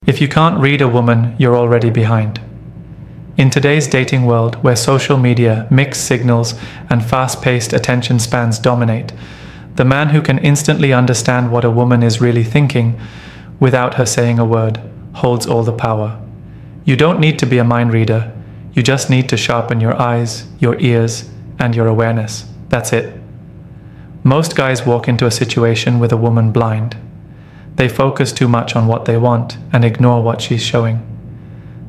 If you can't read a woman, you're already behind. In today's dating world, where social media, mixed signals, and fast-paced attention spans dominate, the man who can instantly understand what a woman is really thinking without her saying a word holds all the power. You don't need to be a mind reader. You just need to sharpen your eyes, your ears, and your awareness. That's it. Most guys walk into a situation with a woman blind. They focus too much on what they want and ignore what she's showing.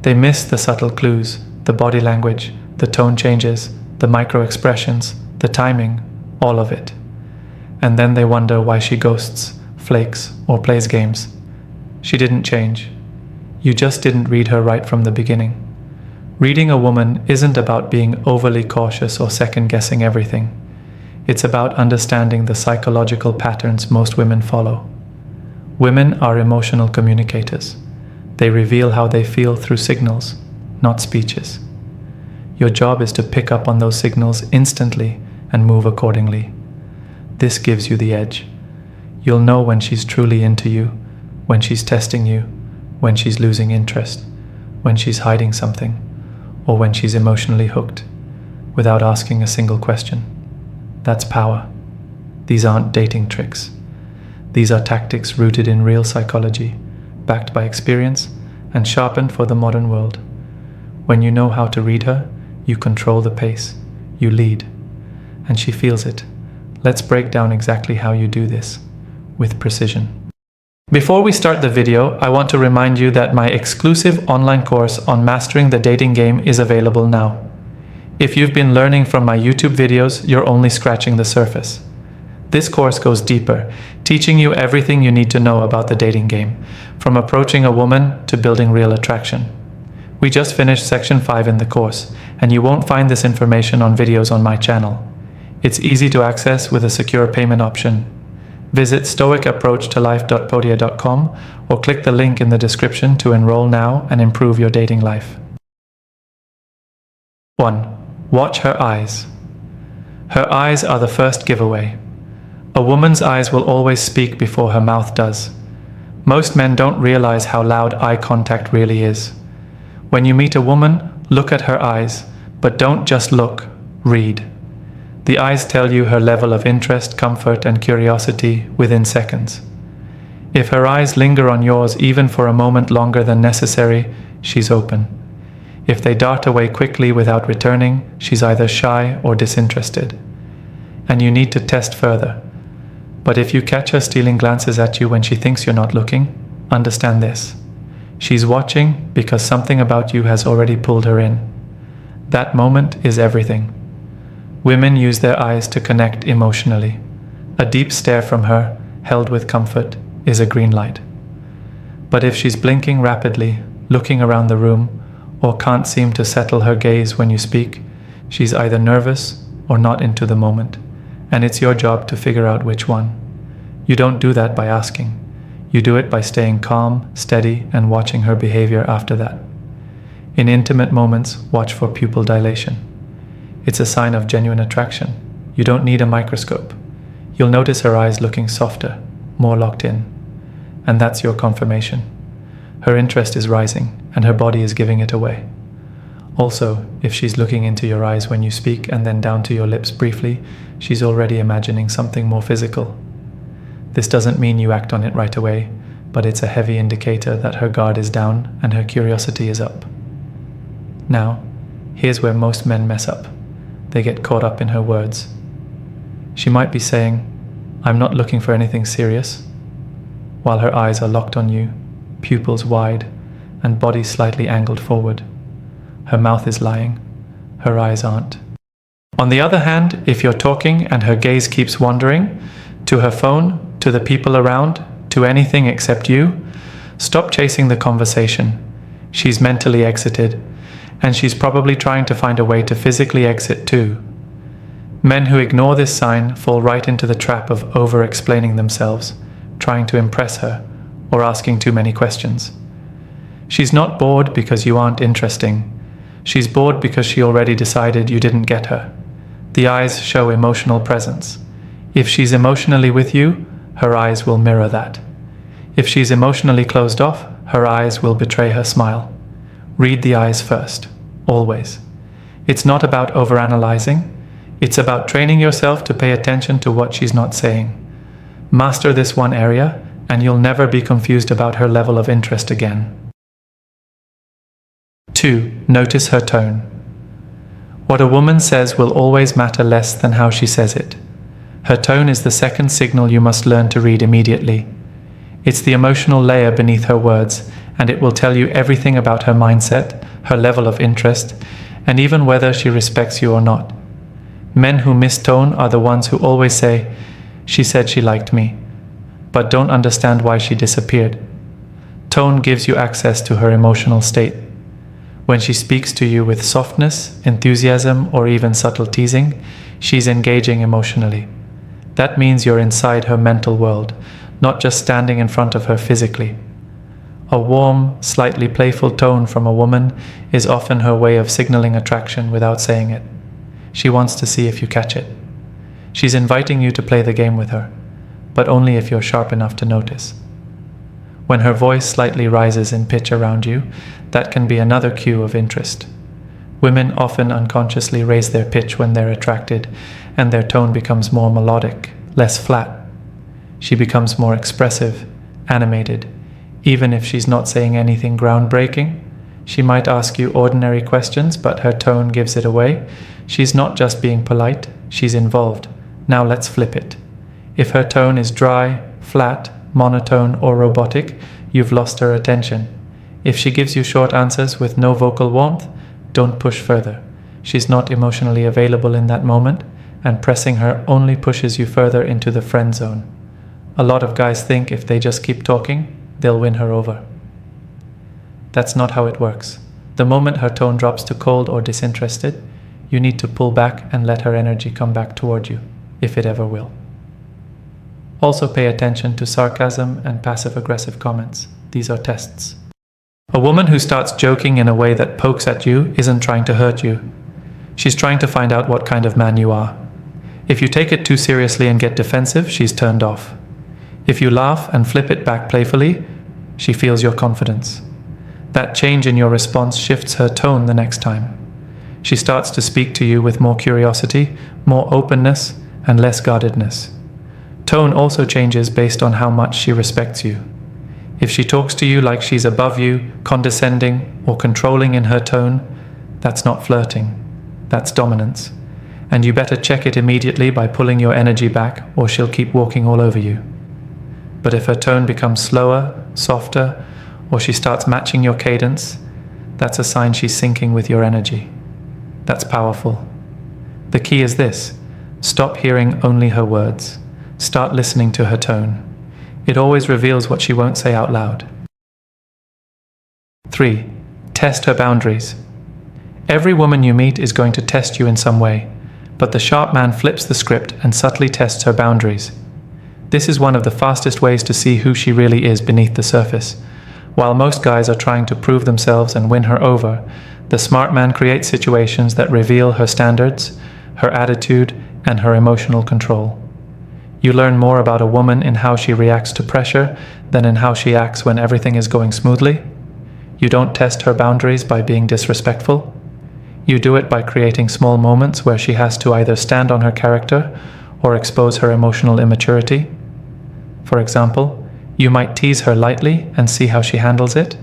They miss the subtle clues, the body language, the tone changes, the micro expressions, the timing, all of it. And then they wonder why she ghosts, flakes, or plays games. She didn't change. You just didn't read her right from the beginning. Reading a woman isn't about being overly cautious or second-guessing everything. It's about understanding the psychological patterns most women follow. Women are emotional communicators. They reveal how they feel through signals, not speeches. Your job is to pick up on those signals instantly and move accordingly. This gives you the edge. You'll know when she's truly into you, when she's testing you, when she's losing interest, when she's hiding something, or when she's emotionally hooked, without asking a single question. That's power. These aren't dating tricks. These are tactics rooted in real psychology, backed by experience, and sharpened for the modern world. When you know how to read her, you control the pace, you lead, and she feels it. Let's break down exactly how you do this, with precision. Before we start the video, I want to remind you that my exclusive online course on mastering the dating game is available now. If you've been learning from my YouTube videos, you're only scratching the surface. This course goes deeper, teaching you everything you need to know about the dating game, from approaching a woman to building real attraction. We just finished section 5 in the course, and you won't find this information on videos on my channel. It's easy to access with a secure payment option. Visit stoicapproachtolife.podia.com or click the link in the description to enroll now and improve your dating life. 1. Watch her eyes. Her eyes are the first giveaway. A woman's eyes will always speak before her mouth does. Most men don't realize how loud eye contact really is. When you meet a woman, look at her eyes, but don't just look, read. The eyes tell you her level of interest, comfort, and curiosity within seconds. If her eyes linger on yours even for a moment longer than necessary, she's open. If they dart away quickly without returning, she's either shy or disinterested. And you need to test further. But if you catch her stealing glances at you when she thinks you're not looking, understand this. She's watching because something about you has already pulled her in. That moment is everything. Women use their eyes to connect emotionally. A deep stare from her, held with comfort, is a green light. But if she's blinking rapidly, looking around the room, or can't seem to settle her gaze when you speak, she's either nervous or not into the moment, and it's your job to figure out which one. You don't do that by asking. You do it by staying calm, steady, and watching her behavior after that. In intimate moments, watch for pupil dilation. It's a sign of genuine attraction. You don't need a microscope. You'll notice her eyes looking softer, more locked in. And that's your confirmation. Her interest is rising, and her body is giving it away. Also, if she's looking into your eyes when you speak and then down to your lips briefly, she's already imagining something more physical. This doesn't mean you act on it right away, but it's a heavy indicator that her guard is down and her curiosity is up. Now, here's where most men mess up. They get caught up in her words. She might be saying, "I'm not looking for anything serious," while her eyes are locked on you, pupils wide, and body slightly angled forward. Her mouth is lying, her eyes aren't. On the other hand, if you're talking and her gaze keeps wandering, to her phone, to the people around, to anything except you, stop chasing the conversation. She's mentally exited, and she's probably trying to find a way to physically exit too. Men who ignore this sign fall right into the trap of over-explaining themselves, trying to impress her, or asking too many questions. She's not bored because you aren't interesting. She's bored because she already decided you didn't get her. The eyes show emotional presence. If she's emotionally with you, her eyes will mirror that. If she's emotionally closed off, her eyes will betray her smile. Read the eyes first, always. It's not about overanalyzing. It's about training yourself to pay attention to what she's not saying. Master this one area, and you'll never be confused about her level of interest again. 2. Notice her tone. What a woman says will always matter less than how she says it. Her tone is the second signal you must learn to read immediately. It's the emotional layer beneath her words, and it will tell you everything about her mindset, her level of interest, and even whether she respects you or not. Men who miss tone are the ones who always say, "She said she liked me," but don't understand why she disappeared. Tone gives you access to her emotional state. When she speaks to you with softness, enthusiasm, or even subtle teasing, she's engaging emotionally. That means you're inside her mental world, not just standing in front of her physically. A warm, slightly playful tone from a woman is often her way of signaling attraction without saying it. She wants to see if you catch it. She's inviting you to play the game with her, but only if you're sharp enough to notice. When her voice slightly rises in pitch around you, that can be another cue of interest. Women often unconsciously raise their pitch when they're attracted, and their tone becomes more melodic, less flat. She becomes more expressive, animated. Even if she's not saying anything groundbreaking, she might ask you ordinary questions, but her tone gives it away. She's not just being polite, she's involved. Now let's flip it. If her tone is dry, flat, monotone, or robotic, you've lost her attention. If she gives you short answers with no vocal warmth, don't push further. She's not emotionally available in that moment, and pressing her only pushes you further into the friend zone. A lot of guys think if they just keep talking, they'll win her over. That's not how it works. The moment her tone drops to cold or disinterested, you need to pull back and let her energy come back toward you, if it ever will. Also pay attention to sarcasm and passive-aggressive comments. These are tests. A woman who starts joking in a way that pokes at you isn't trying to hurt you. She's trying to find out what kind of man you are. If you take it too seriously and get defensive, she's turned off. If you laugh and flip it back playfully, she feels your confidence. That change in your response shifts her tone the next time. She starts to speak to you with more curiosity, more openness, and less guardedness. Tone also changes based on how much she respects you. If she talks to you like she's above you, condescending, or controlling in her tone, that's not flirting. That's dominance. And you better check it immediately by pulling your energy back, or she'll keep walking all over you. But if her tone becomes slower, softer, or she starts matching your cadence, that's a sign she's syncing with your energy. That's powerful. The key is this: stop hearing only her words. Start listening to her tone. It always reveals what she won't say out loud. 3. Test her boundaries. Every woman you meet is going to test you in some way, but the sharp man flips the script and subtly tests her boundaries. This is one of the fastest ways to see who she really is beneath the surface. While most guys are trying to prove themselves and win her over, the smart man creates situations that reveal her standards, her attitude, and her emotional control. You learn more about a woman in how she reacts to pressure than in how she acts when everything is going smoothly. You don't test her boundaries by being disrespectful. You do it by creating small moments where she has to either stand on her character or expose her emotional immaturity. For example, you might tease her lightly and see how she handles it.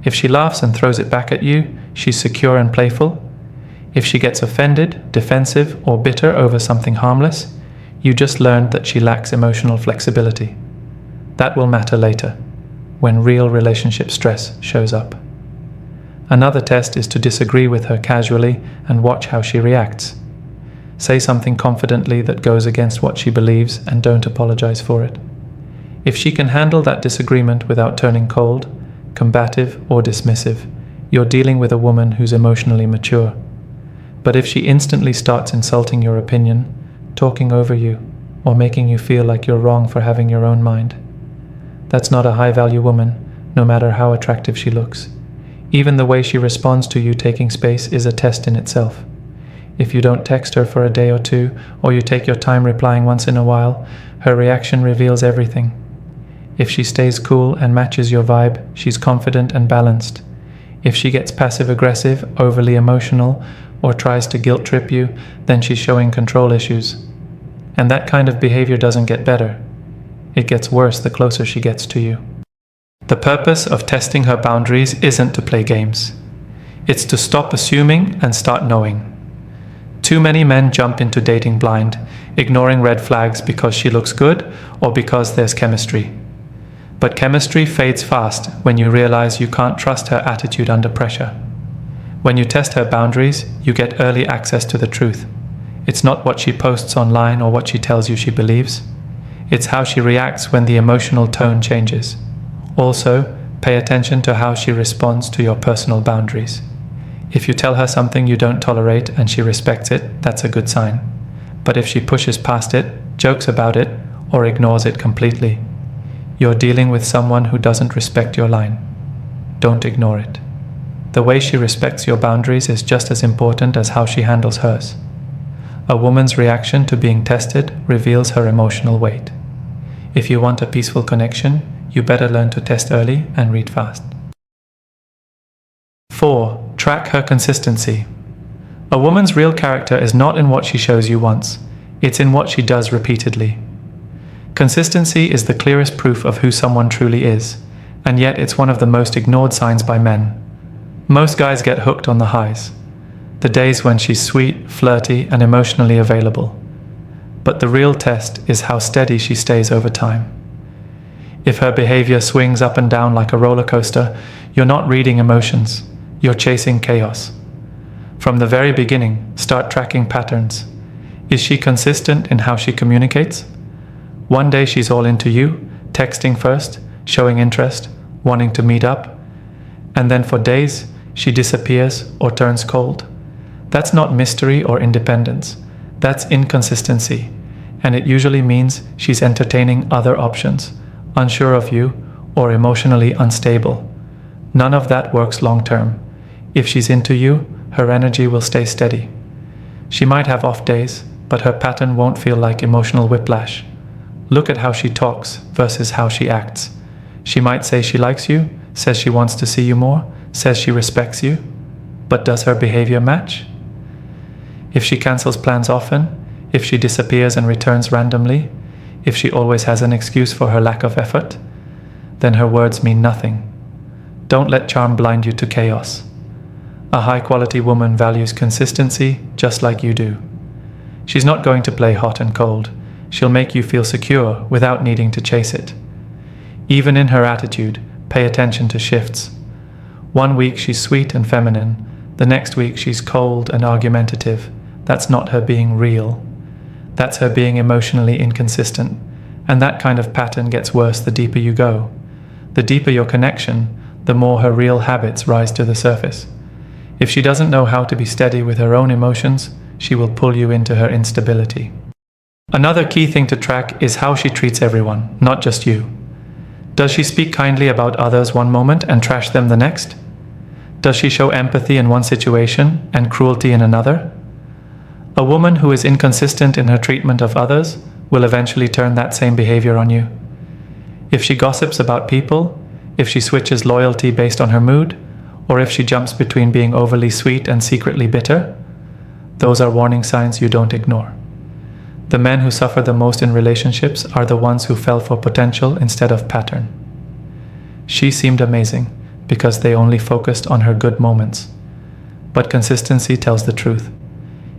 If she laughs and throws it back at you, she's secure and playful. If she gets offended, defensive, or bitter over something harmless, you just learned that she lacks emotional flexibility. That will matter later, when real relationship stress shows up. Another test is to disagree with her casually and watch how she reacts. Say something confidently that goes against what she believes and don't apologize for it. If she can handle that disagreement without turning cold, combative, or dismissive, you're dealing with a woman who's emotionally mature. But if she instantly starts insulting your opinion, talking over you, or making you feel like you're wrong for having your own mind, that's not a high-value woman, no matter how attractive she looks. Even the way she responds to you taking space is a test in itself. If you don't text her for a day or two, or you take your time replying once in a while, her reaction reveals everything. If she stays cool and matches your vibe, she's confident and balanced. If she gets passive-aggressive, overly emotional, or tries to guilt-trip you, then she's showing control issues. And that kind of behavior doesn't get better. It gets worse the closer she gets to you. The purpose of testing her boundaries isn't to play games. It's to stop assuming and start knowing. Too many men jump into dating blind, ignoring red flags because she looks good or because there's chemistry. But chemistry fades fast when you realize you can't trust her attitude under pressure. When you test her boundaries, you get early access to the truth. It's not what she posts online or what she tells you she believes. It's how she reacts when the emotional tone changes. Also, pay attention to how she responds to your personal boundaries. If you tell her something you don't tolerate and she respects it, that's a good sign. But if she pushes past it, jokes about it, or ignores it completely, you're dealing with someone who doesn't respect your line. Don't ignore it. The way she respects your boundaries is just as important as how she handles hers. A woman's reaction to being tested reveals her emotional weight. If you want a peaceful connection, you better learn to test early and read fast. 4. Track her consistency. A woman's real character is not in what she shows you once. It's in what she does repeatedly. Consistency is the clearest proof of who someone truly is, and yet it's one of the most ignored signs by men. Most guys get hooked on the highs, the days when she's sweet, flirty, and emotionally available. But the real test is how steady she stays over time. If her behavior swings up and down like a roller coaster, you're not reading emotions, you're chasing chaos. From the very beginning, start tracking patterns. Is she consistent in how she communicates? One day she's all into you, texting first, showing interest, wanting to meet up, and then for days she disappears or turns cold. That's not mystery or independence. That's inconsistency, and it usually means she's entertaining other options, unsure of you, or emotionally unstable. None of that works long term. If she's into you, her energy will stay steady. She might have off days, but her pattern won't feel like emotional whiplash. Look at how she talks versus how she acts. She might say she likes you, says she wants to see you more, says she respects you, but does her behavior match? If she cancels plans often, if she disappears and returns randomly, if she always has an excuse for her lack of effort, then her words mean nothing. Don't let charm blind you to chaos. A high-quality woman values consistency just like you do. She's not going to play hot and cold. She'll make you feel secure without needing to chase it. Even in her attitude, pay attention to shifts. One week she's sweet and feminine. The next week she's cold and argumentative. That's not her being real. That's her being emotionally inconsistent. And that kind of pattern gets worse the deeper you go. The deeper your connection, the more her real habits rise to the surface. If she doesn't know how to be steady with her own emotions, she will pull you into her instability. Another key thing to track is how she treats everyone, not just you. Does she speak kindly about others one moment and trash them the next? Does she show empathy in one situation and cruelty in another? A woman who is inconsistent in her treatment of others will eventually turn that same behavior on you. If she gossips about people, if she switches loyalty based on her mood, or if she jumps between being overly sweet and secretly bitter, those are warning signs you don't ignore. The men who suffer the most in relationships are the ones who fell for potential instead of pattern. She seemed amazing because they only focused on her good moments. But consistency tells the truth.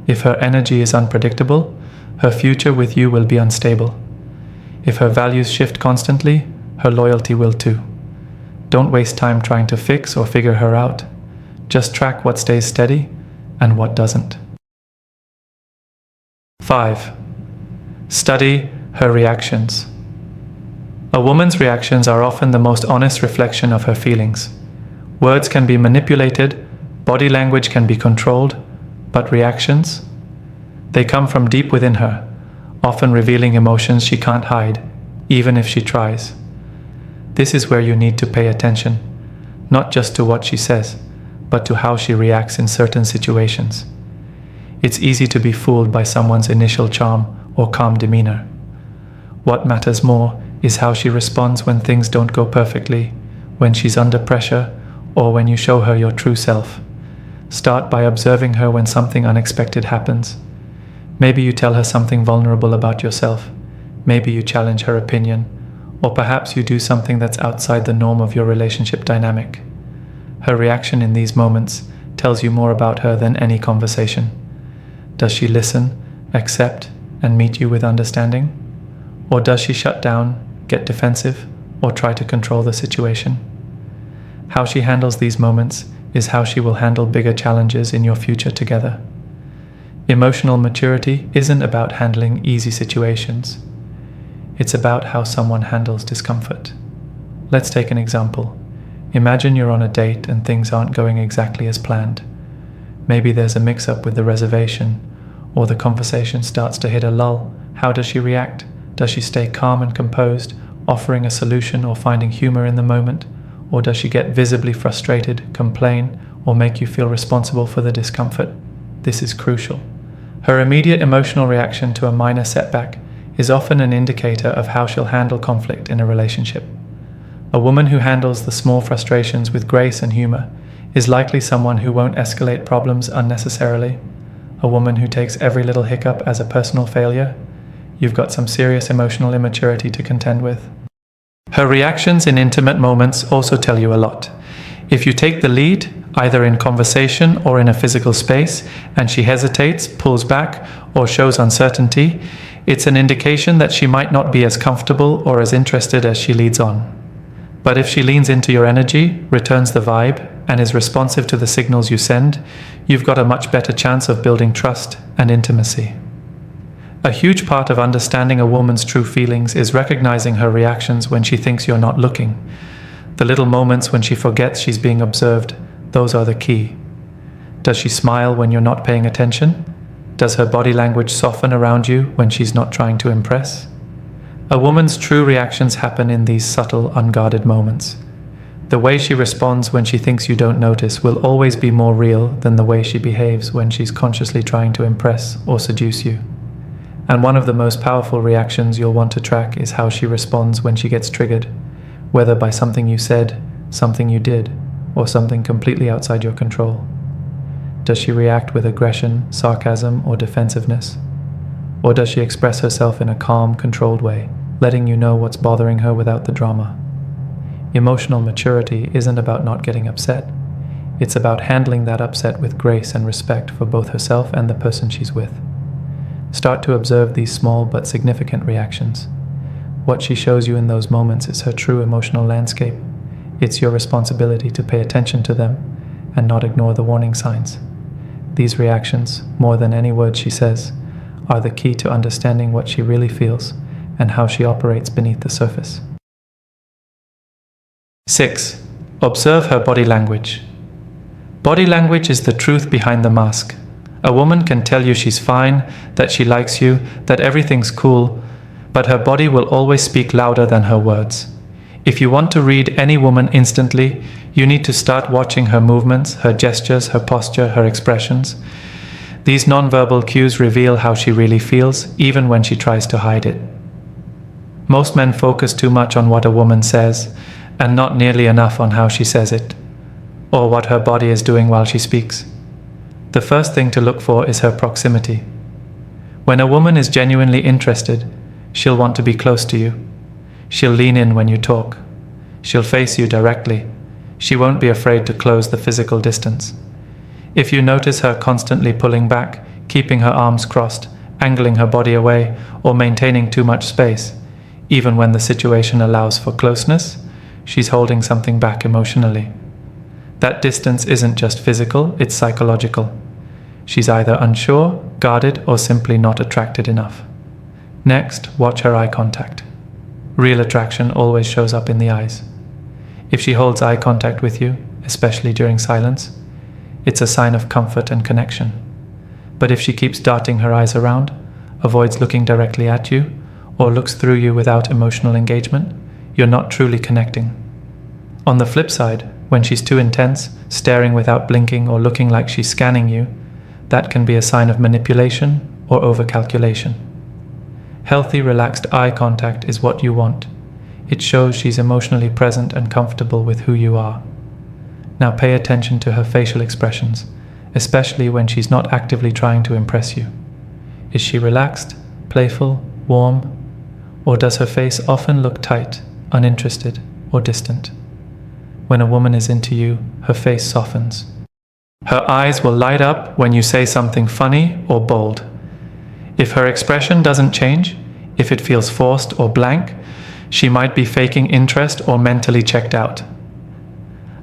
If her energy is unpredictable, her future with you will be unstable. If her values shift constantly, her loyalty will too. Don't waste time trying to fix or figure her out. Just track what stays steady and what doesn't. 5. Study her reactions. A woman's reactions are often the most honest reflection of her feelings. Words can be manipulated, body language can be controlled, but reactions? They come from deep within her, often revealing emotions she can't hide, even if she tries. This is where you need to pay attention, not just to what she says, but to how she reacts in certain situations. It's easy to be fooled by someone's initial charm or calm demeanor. What matters more is how she responds when things don't go perfectly, when she's under pressure, or when you show her your true self. Start by observing her when something unexpected happens. Maybe you tell her something vulnerable about yourself. Maybe you challenge her opinion, or perhaps you do something that's outside the norm of your relationship dynamic. Her reaction in these moments tells you more about her than any conversation. Does she listen, accept, and meet you with understanding? Or does she shut down, get defensive, or try to control the situation? How she handles these moments is how she will handle bigger challenges in your future together. Emotional maturity isn't about handling easy situations. It's about how someone handles discomfort. Let's take an example. Imagine you're on a date and things aren't going exactly as planned. Maybe there's a mix-up with the reservation, or the conversation starts to hit a lull. How does she react? Does she stay calm and composed, offering a solution or finding humor in the moment? Or does she get visibly frustrated, complain, or make you feel responsible for the discomfort? This is crucial. Her immediate emotional reaction to a minor setback is often an indicator of how she'll handle conflict in a relationship. A woman who handles the small frustrations with grace and humor is likely someone who won't escalate problems unnecessarily. A woman who takes every little hiccup as a personal failure, you've got some serious emotional immaturity to contend with. Her reactions in intimate moments also tell you a lot. If you take the lead, either in conversation or in a physical space, and she hesitates, pulls back, or shows uncertainty, it's an indication that she might not be as comfortable or as interested as she leads on. But if she leans into your energy, returns the vibe, and is responsive to the signals you send, you've got a much better chance of building trust and intimacy. A huge part of understanding a woman's true feelings is recognizing her reactions when she thinks you're not looking. The little moments when she forgets she's being observed, those are the key. Does she smile when you're not paying attention? Does her body language soften around you when she's not trying to impress? A woman's true reactions happen in these subtle, unguarded moments. The way she responds when she thinks you don't notice will always be more real than the way she behaves when she's consciously trying to impress or seduce you. And one of the most powerful reactions you'll want to track is how she responds when she gets triggered, whether by something you said, something you did, or something completely outside your control. Does she react with aggression, sarcasm, or defensiveness? Or does she express herself in a calm, controlled way, letting you know what's bothering her without the drama? Emotional maturity isn't about not getting upset. It's about handling that upset with grace and respect for both herself and the person she's with. Start to observe these small but significant reactions. What she shows you in those moments is her true emotional landscape. It's your responsibility to pay attention to them and not ignore the warning signs. These reactions, more than any word she says, are the key to understanding what she really feels and how she operates beneath the surface. 6. Observe her body language. Body language is the truth behind the mask. A woman can tell you she's fine, that she likes you, that everything's cool, but her body will always speak louder than her words. If you want to read any woman instantly, you need to start watching her movements, her gestures, her posture, her expressions. These nonverbal cues reveal how she really feels, even when she tries to hide it. Most men focus too much on what a woman says, and not nearly enough on how she says it, or what her body is doing while she speaks. The first thing to look for is her proximity. When a woman is genuinely interested, she'll want to be close to you. She'll lean in when you talk. She'll face you directly. She won't be afraid to close the physical distance. If you notice her constantly pulling back, keeping her arms crossed, angling her body away, or maintaining too much space, even when the situation allows for closeness, she's holding something back emotionally. That distance isn't just physical, it's psychological. She's either unsure, guarded, or simply not attracted enough. Next, watch her eye contact. Real attraction always shows up in the eyes. If she holds eye contact with you, especially during silence, it's a sign of comfort and connection. But if she keeps darting her eyes around, avoids looking directly at you, or looks through you without emotional engagement, you're not truly connecting. On the flip side, when she's too intense, staring without blinking or looking like she's scanning you, that can be a sign of manipulation or overcalculation. Healthy, relaxed eye contact is what you want. It shows she's emotionally present and comfortable with who you are. Now pay attention to her facial expressions, especially when she's not actively trying to impress you. Is she relaxed, playful, warm, or does her face often look tight, uninterested, or distant? When a woman is into you, her face softens. Her eyes will light up when you say something funny or bold. If her expression doesn't change, if it feels forced or blank, she might be faking interest or mentally checked out.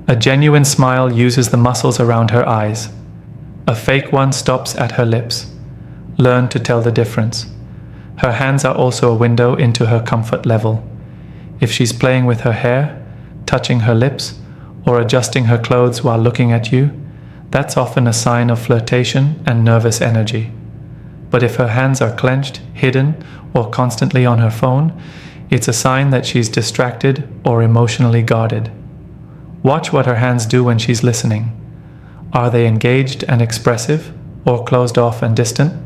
A genuine smile uses the muscles around her eyes. A fake one stops at her lips. Learn to tell the difference. Her hands are also a window into her comfort level. If she's playing with her hair, touching her lips, or adjusting her clothes while looking at you, that's often a sign of flirtation and nervous energy. But if her hands are clenched, hidden, or constantly on her phone, it's a sign that she's distracted or emotionally guarded. Watch what her hands do when she's listening. Are they engaged and expressive, or closed off and distant?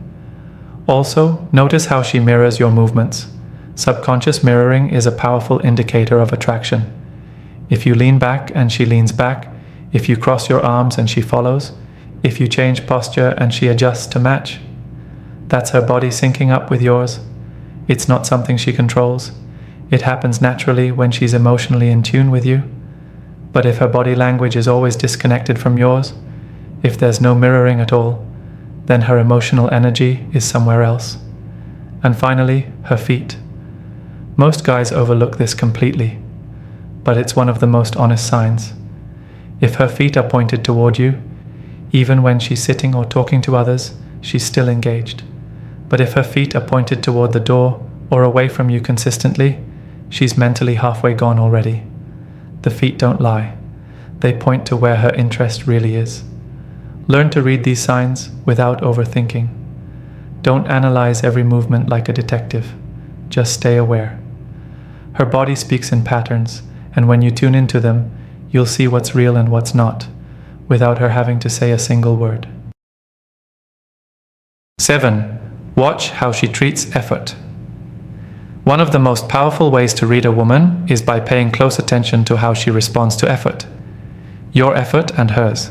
Also, notice how she mirrors your movements. Subconscious mirroring is a powerful indicator of attraction. If you lean back and she leans back, if you cross your arms and she follows, if you change posture and she adjusts to match, that's her body syncing up with yours. It's not something she controls. It happens naturally when she's emotionally in tune with you. But if her body language is always disconnected from yours, if there's no mirroring at all, then her emotional energy is somewhere else. And finally, her feet. Most guys overlook this completely, but it's one of the most honest signs. If her feet are pointed toward you, even when she's sitting or talking to others, she's still engaged. But if her feet are pointed toward the door or away from you consistently, she's mentally halfway gone already. The feet don't lie. They point to where her interest really is. Learn to read these signs without overthinking. Don't analyze every movement like a detective. Just stay aware. Her body speaks in patterns, and when you tune into them, you'll see what's real and what's not, without her having to say a single word. 7. Watch how she treats effort. One of the most powerful ways to read a woman is by paying close attention to how she responds to effort. Your effort and hers.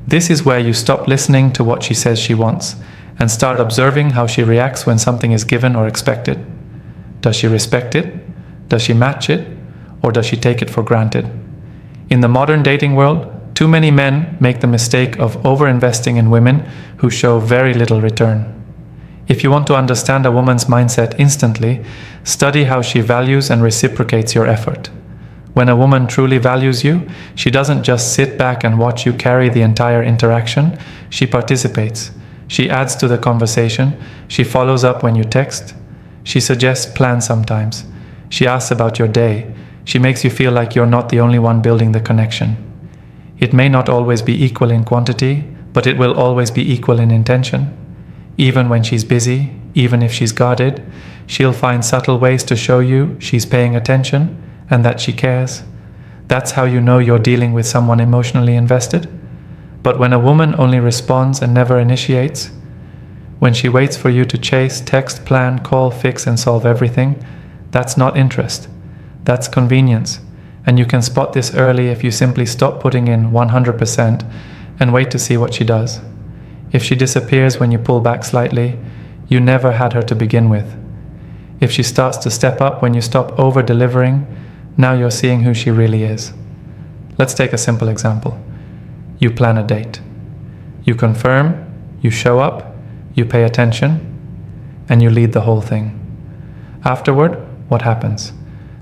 This is where you stop listening to what she says she wants and start observing how she reacts when something is given or expected. Does she respect it? Does she match it? Or does she take it for granted? In the modern dating world, too many men make the mistake of over-investing in women who show very little return. If you want to understand a woman's mindset instantly, study how she values and reciprocates your effort. When a woman truly values you, she doesn't just sit back and watch you carry the entire interaction. She participates. She adds to the conversation. She follows up when you text. She suggests plans sometimes. She asks about your day. She makes you feel like you're not the only one building the connection. It may not always be equal in quantity, but it will always be equal in intention. Even when she's busy, even if she's guarded, she'll find subtle ways to show you she's paying attention and that she cares. That's how you know you're dealing with someone emotionally invested. But when a woman only responds and never initiates, when she waits for you to chase, text, plan, call, fix, and solve everything, that's not interest. That's convenience. And you can spot this early if you simply stop putting in 100% and wait to see what she does. If she disappears when you pull back slightly, you never had her to begin with. If she starts to step up when you stop over-delivering, now you're seeing who she really is. Let's take a simple example. You plan a date. You confirm, you show up, you pay attention, and you lead the whole thing. Afterward, what happens?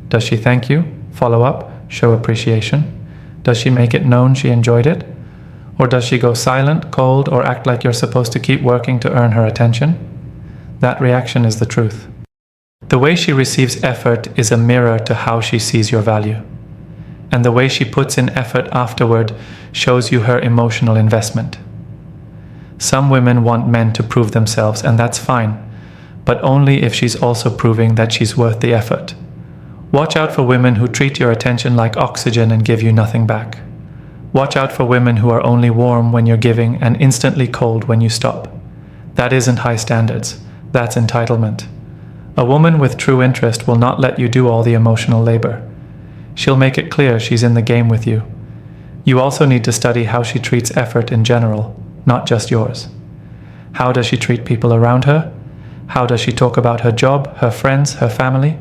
Does she thank you, follow up, show appreciation? Does she make it known she enjoyed it? Or does she go silent, cold, or act like you're supposed to keep working to earn her attention? That reaction is the truth. The way she receives effort is a mirror to how she sees your value. And the way she puts in effort afterward shows you her emotional investment. Some women want men to prove themselves, and that's fine, but only if she's also proving that she's worth the effort. Watch out for women who treat your attention like oxygen and give you nothing back. Watch out for women who are only warm when you're giving and instantly cold when you stop. That isn't high standards. That's entitlement. A woman with true interest will not let you do all the emotional labor. She'll make it clear she's in the game with you. You also need to study how she treats effort in general, not just yours. How does she treat people around her? How does she talk about her job, her friends, her family?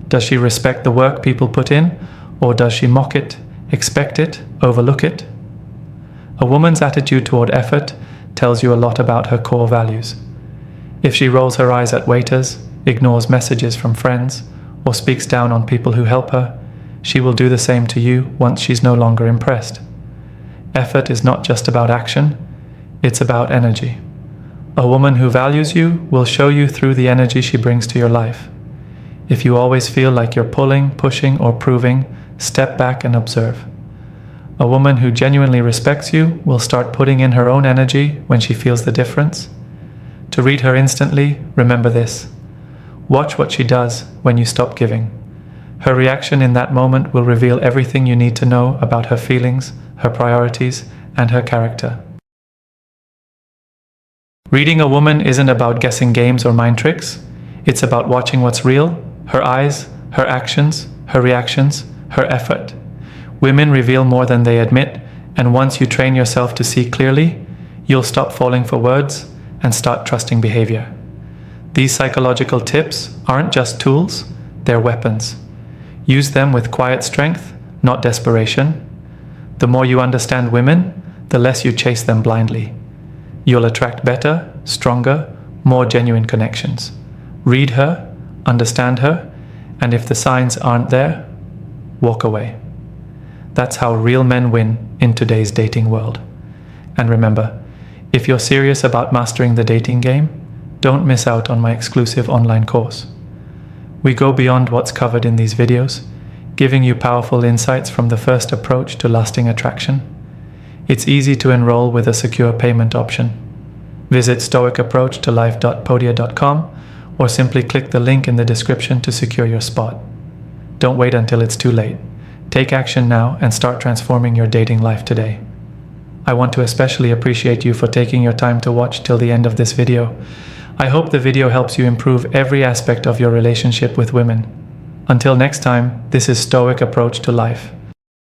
Does she respect the work people put in, or does she mock it, expect it, overlook it? A woman's attitude toward effort tells you a lot about her core values. If she rolls her eyes at waiters, ignores messages from friends, or speaks down on people who help her, she will do the same to you once she's no longer impressed. Effort is not just about action, it's about energy. A woman who values you will show you through the energy she brings to your life. If you always feel like you're pulling, pushing, or proving, step back and observe. A woman who genuinely respects you will start putting in her own energy when she feels the difference. To read her instantly, remember this. Watch what she does when you stop giving. Her reaction in that moment will reveal everything you need to know about her feelings, her priorities, and her character. Reading a woman isn't about guessing games or mind tricks. It's about watching what's real, her eyes, her actions, her reactions, her effort. Women reveal more than they admit, and once you train yourself to see clearly, you'll stop falling for words and start trusting behavior. These psychological tips aren't just tools, they're weapons. Use them with quiet strength, not desperation. The more you understand women, the less you chase them blindly. You'll attract better, stronger, more genuine connections. Read her, understand her, and if the signs aren't there, walk away. That's how real men win in today's dating world. And remember, if you're serious about mastering the dating game, don't miss out on my exclusive online course. We go beyond what's covered in these videos, giving you powerful insights from the first approach to lasting attraction. It's easy to enroll with a secure payment option. Visit stoicapproachtolife.podia.com or simply click the link in the description to secure your spot. Don't wait until it's too late. Take action now and start transforming your dating life today. I want to especially appreciate you for taking your time to watch till the end of this video. I hope the video helps you improve every aspect of your relationship with women. Until next time, this is Stoic Approach to Life.